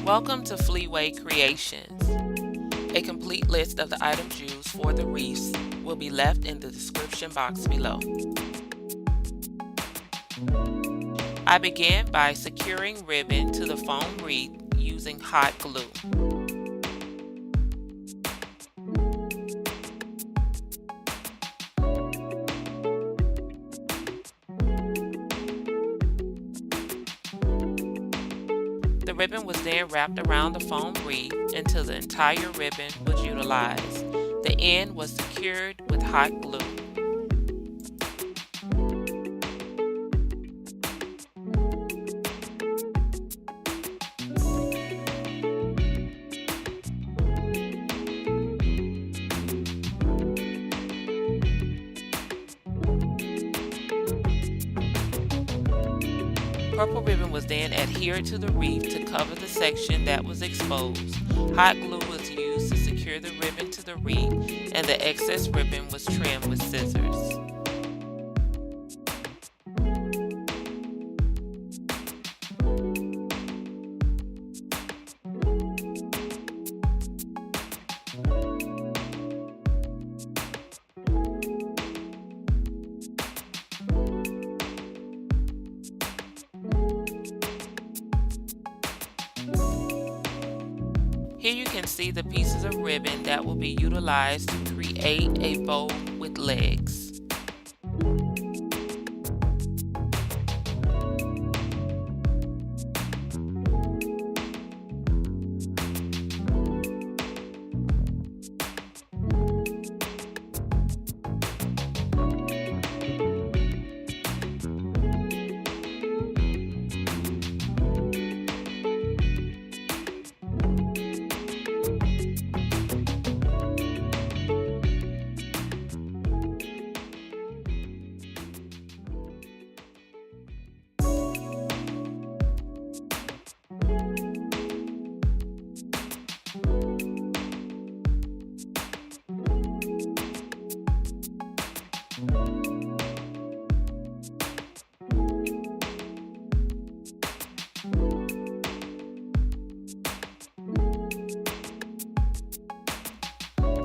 Welcome to Fleeway Creations. A complete list of the items used for the wreaths will be left in the description box below. I began by securing ribbon to the foam wreath using hot glue. The ribbon was then wrapped around the foam wreath until the entire ribbon was utilized. The end was secured with hot glue. Purple ribbon was then adhered to the wreath to cover the section that was exposed. Hot glue was used to secure the ribbon to the wreath, and the excess ribbon was trimmed with scissors. Here you can see the pieces of ribbon that will be utilized to create a bow with legs.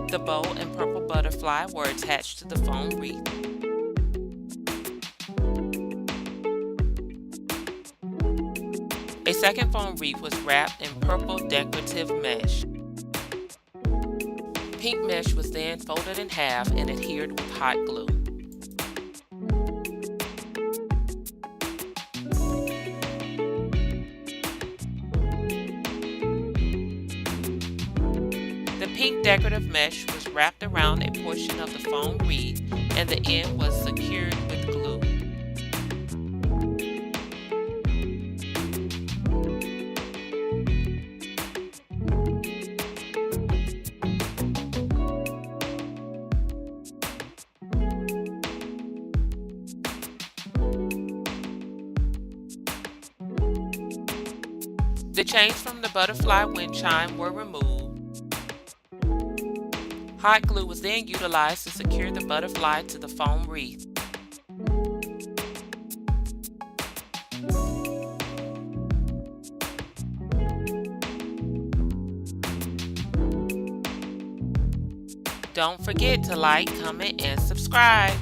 The bow and purple butterfly were attached to the foam wreath. A second foam wreath was wrapped in purple decorative mesh. Pink mesh was then folded in half and adhered with hot glue. The pink decorative mesh was wrapped around a portion of the foam wreath, and the end was secured with glue. The chains from the butterfly wind chime were removed. Hot glue was then utilized to secure the butterfly to the foam wreath. Don't forget to like, comment, and subscribe.